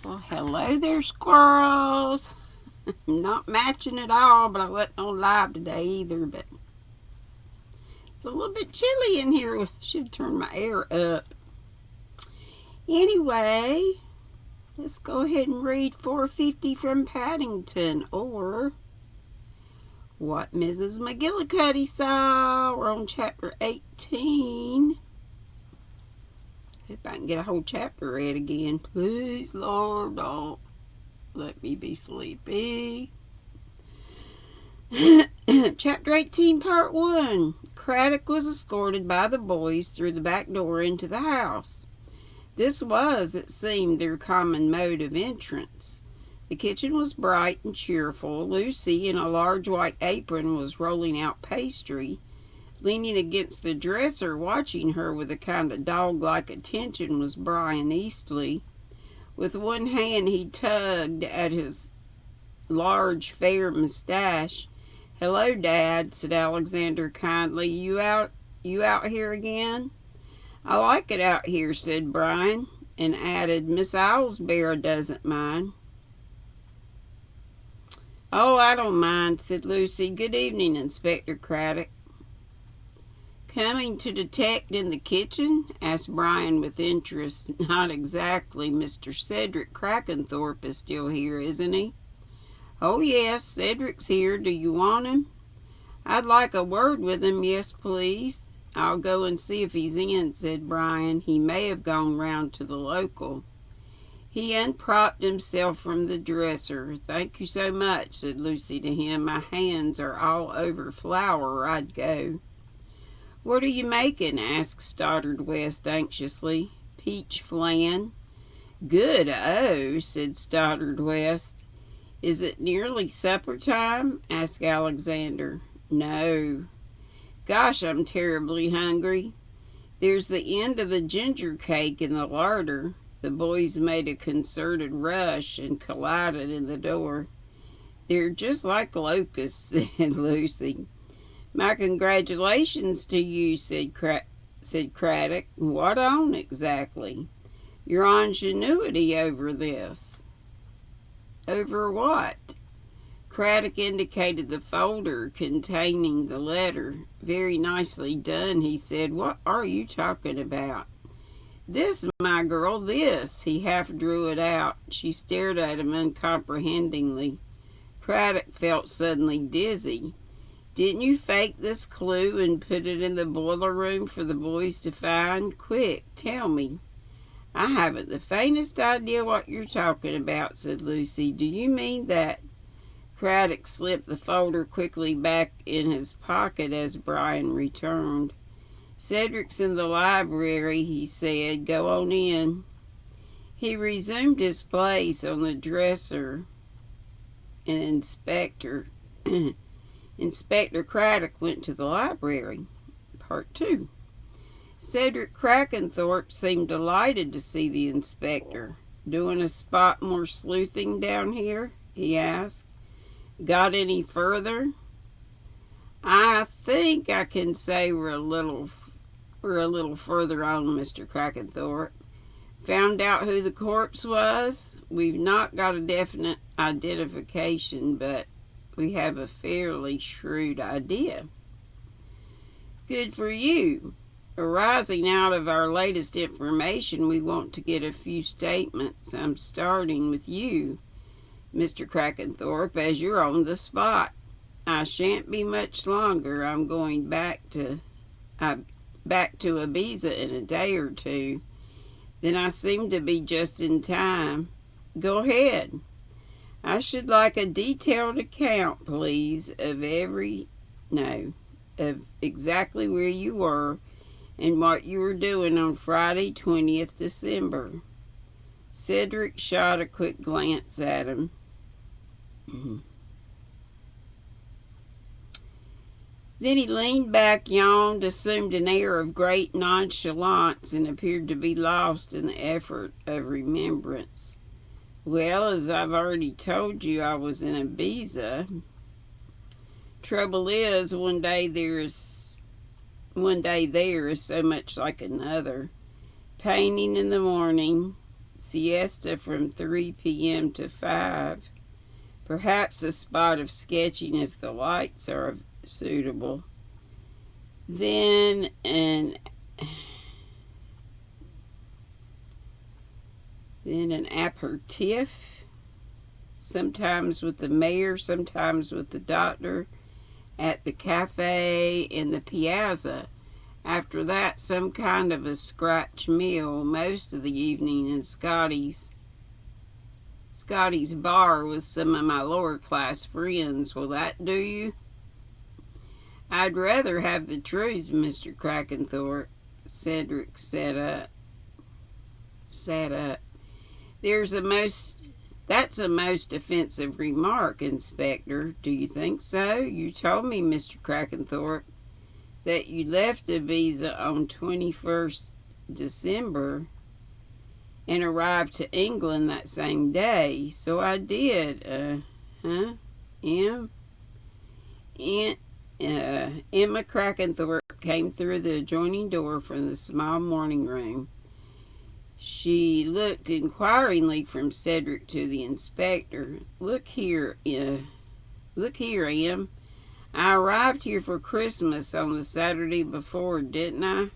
Well, hello there, squirrels. Not matching at all, but I wasn't on live today either. But it's a little bit chilly in here. Should turn my air up. Anyway, let's go ahead and read 450 from Paddington, or What Mrs. McGillicuddy Saw. We're on chapter 18. If I can get a whole chapter read again. Please, Lord, don't let me be sleepy. Chapter 18, Part 1. Craddock was escorted by the boys through the back door into the house. This was, it seemed, their common mode of entrance. The kitchen was bright and cheerful. Lucy, in a large white apron, was rolling out pastry. Leaning against the dresser, watching her with a kind of dog-like attention, was Brian Eastley. With one hand he tugged at his large, fair mustache. "Hello, Dad," said Alexander kindly. You out here again?" "I like it out here," said Brian, and added, "Miss Owlsbury doesn't mind." "Oh, I don't mind," said Lucy. "Good evening, Inspector Craddock." "Coming to detect in the kitchen?" asked Brian with interest. "Not exactly. Mr. Cedric Crackenthorpe is still here, isn't he?" "Oh, yes, Cedric's here. Do you want him?" "I'd like a word with him, yes, please." "I'll go and see if he's in," said Brian. "He may have gone round to the local." He unpropped himself from the dresser. "Thank you so much," said Lucy to him. "My hands are all over flour, or I'd go." "What are you making?" asked Stoddard West anxiously. "Peach flan." "Good, oh," said Stoddard West. "Is it nearly supper time?" asked Alexander. "No." "Gosh, I'm terribly hungry." "There's the end of the ginger cake in the larder." The boys made a concerted rush and collided in the door. "They're just like locusts," said Lucy. "My congratulations to you," said Craddock. "What on, exactly?" "Your ingenuity over this." "Over what?" Craddock indicated the folder containing the letter. "Very nicely done," he said. "What are you talking about?" "This, my girl, this." He half drew it out. She stared at him uncomprehendingly. Craddock felt suddenly dizzy. "Didn't you fake this clue and put it in the boiler room for the boys to find? Quick, tell me." "I haven't the faintest idea what you're talking about," said Lucy. "Do you mean that—" Craddock slipped the folder quickly back in his pocket as Brian returned. "Cedric's in the library," he said. "Go on in." He resumed his place on the dresser, and Inspector Craddock went to the library. Part 2. Cedric Crackenthorpe seemed delighted to see the inspector. "Doing a spot more sleuthing down here?" he asked. "Got any further?" "I think I can say we're a little further on, Mr. Crackenthorpe. Found out who the corpse was? We've not got a definite identification, but we have a fairly shrewd idea." "Good for you. Arising out of our latest information, we want to get a few statements. I'm starting with you, Mr. Crackenthorpe, as you're on the spot. I shan't be much longer. I'm going back to Ibiza in a day or two. Then I seem to be just in time. Go ahead." "I should like a detailed account, please, of exactly where you were and what you were doing on Friday, 20th December. Cedric shot a quick glance at him. Then he leaned back, yawned, assumed an air of great nonchalance, and appeared to be lost in the effort of remembrance. "Well, as I've already told you, I was in Ibiza. Trouble is, one day there is so much like another. Painting in the morning, siesta from 3 p.m. to 5. Perhaps a spot of sketching if the lights are suitable. Then an aperitif, sometimes with the mayor, sometimes with the doctor, at the cafe in the piazza. After that, some kind of a scratch meal most of the evening in Scotty's bar with some of my lower class friends. Will that do you? I'd rather have the truth, Mr. Crackenthorpe. Cedric sat up. That's a most offensive remark, Inspector. Do you think so? You told me, Mr. Crackenthorpe, that you left Ibiza on 21st December and arrived to England that same day. So I did. Emma Crackenthorpe came through the adjoining door from the small morning room. She looked inquiringly from Cedric to the inspector. Look here, Em. I arrived here for Christmas on the Saturday before, didn't I?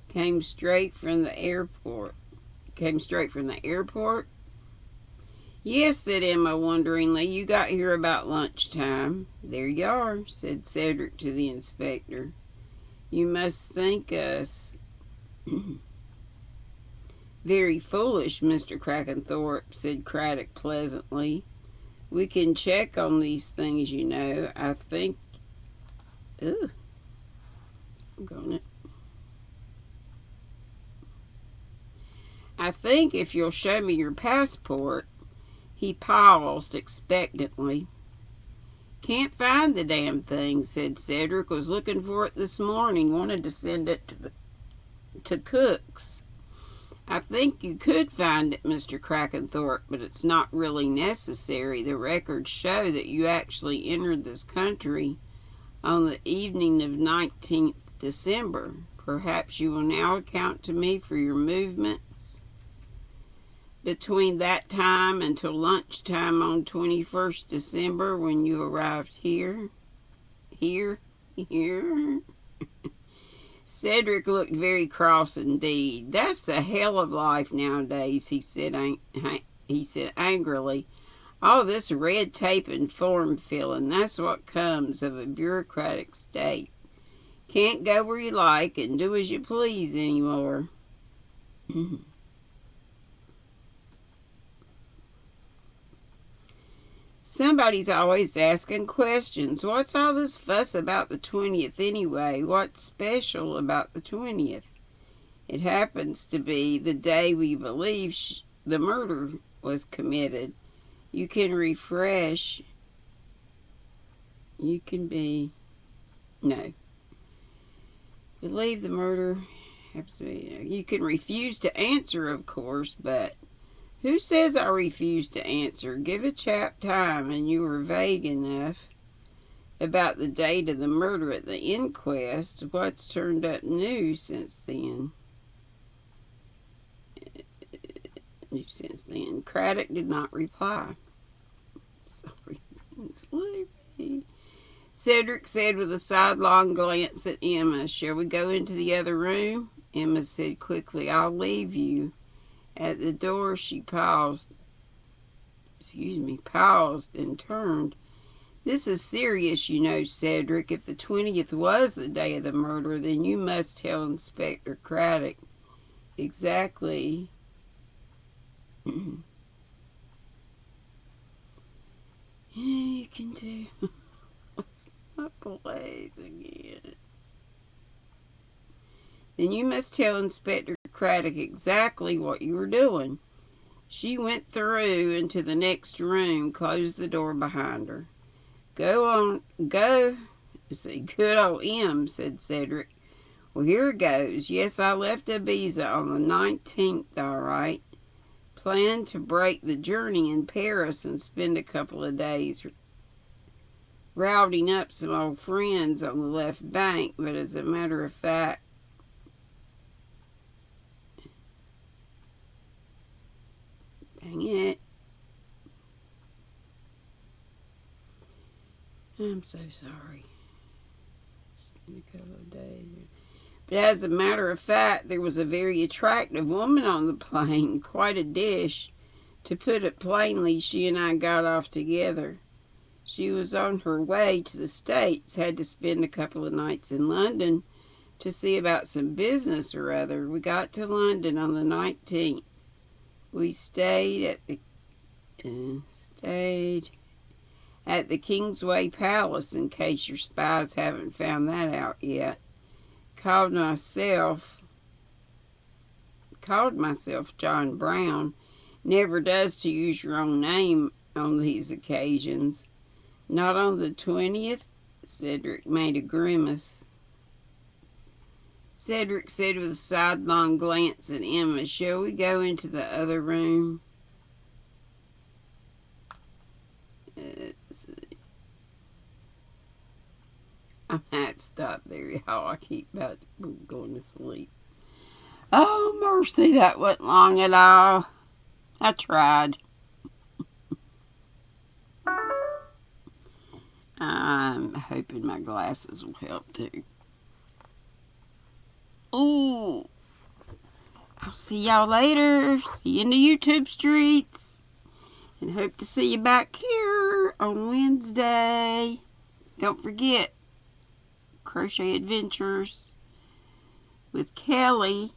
Came straight from the airport. Yes, said Emma wonderingly. You got here about lunchtime. There you are, said Cedric to the inspector. You must think us very foolish, Mr. Crackenthorpe, said Craddock pleasantly. We can check on these things, you know. I think... Ooh. I'm going to... I think if you'll show me your passport... He paused expectantly. Can't find the damn thing, said Cedric. Was looking for it this morning. Wanted to send it to Cook's. I think you could find it, Mr. Crackenthorpe, but it's not really necessary. The records show that you actually entered this country on the evening of 19th December. Perhaps you will now account to me for your movements between that time until lunchtime on 21st December when you arrived here. Cedric looked very cross indeed. That's the hell of life nowadays, he said angrily. All this red tape and form filling, that's what comes of a bureaucratic state. Can't go where you like and do as you please anymore. Somebody's always asking questions. What's all this fuss about the 20th anyway? What's special about the 20th? It happens to be the day we believe the murder was committed. You can refresh. You can be... No. Believe the murder... You can refuse to answer, of course, but... Who says I refuse to answer? Give a chap time, and you were vague enough about the date of the murder at the inquest. What's turned up new since then? Craddock did not reply. Sorry, I'm sleepy. Cedric said with a sidelong glance at Emma, Shall we go into the other room? Emma said quickly, I'll leave you. At the door she paused and turned. This is serious, you know, Cedric. If the 20th was the day of the murder, then you must tell Inspector Craddock exactly you can do. What's my place again? Then you must tell Inspector Craddock exactly what you were doing. She went through into the next room, closed the door behind her. Good old M, said Cedric. Well, here it goes. Yes, I left Ibiza on the 19th, all right. Planned to break the journey in Paris and spend a couple of days routing up some old friends on the left bank, but as a matter of fact, I'm so sorry. It's been a couple of days. But as a matter of fact, there was a very attractive woman on the plane, quite a dish. To put it plainly, she and I got off together. She was on her way to the States, had to spend a couple of nights in London to see about some business or other. We got to London on the 19th. We stayed at the Kingsway Palace, in case your spies haven't found that out yet. Called myself John Brown. Never does to use your own name on these occasions. Not on the 20th? Cedric made a grimace. Cedric said with a sidelong glance at Emma, "Shall we go into the other room?" Let's see. I might stop there, y'all. I keep about going to sleep. Oh, mercy, that wasn't long at all. I tried. I'm hoping my glasses will help too. Ooh. I'll see y'all later. See you in the YouTube streets. And hope to see you back here on Wednesday. Don't forget, Crochet Adventures with Kelly.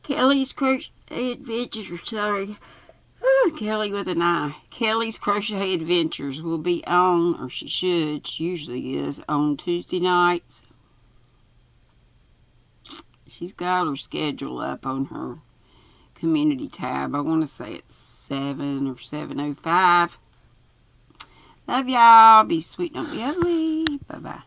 Kelly's Crochet Adventures, sorry. Kelly with an I. Kelly's Crochet Adventures will be on, or she usually is, on Tuesday nights. She's got her schedule up on her community tab. I want to say it's 7 or 7:05. Love y'all. Be sweet, don't be ugly. Bye-bye.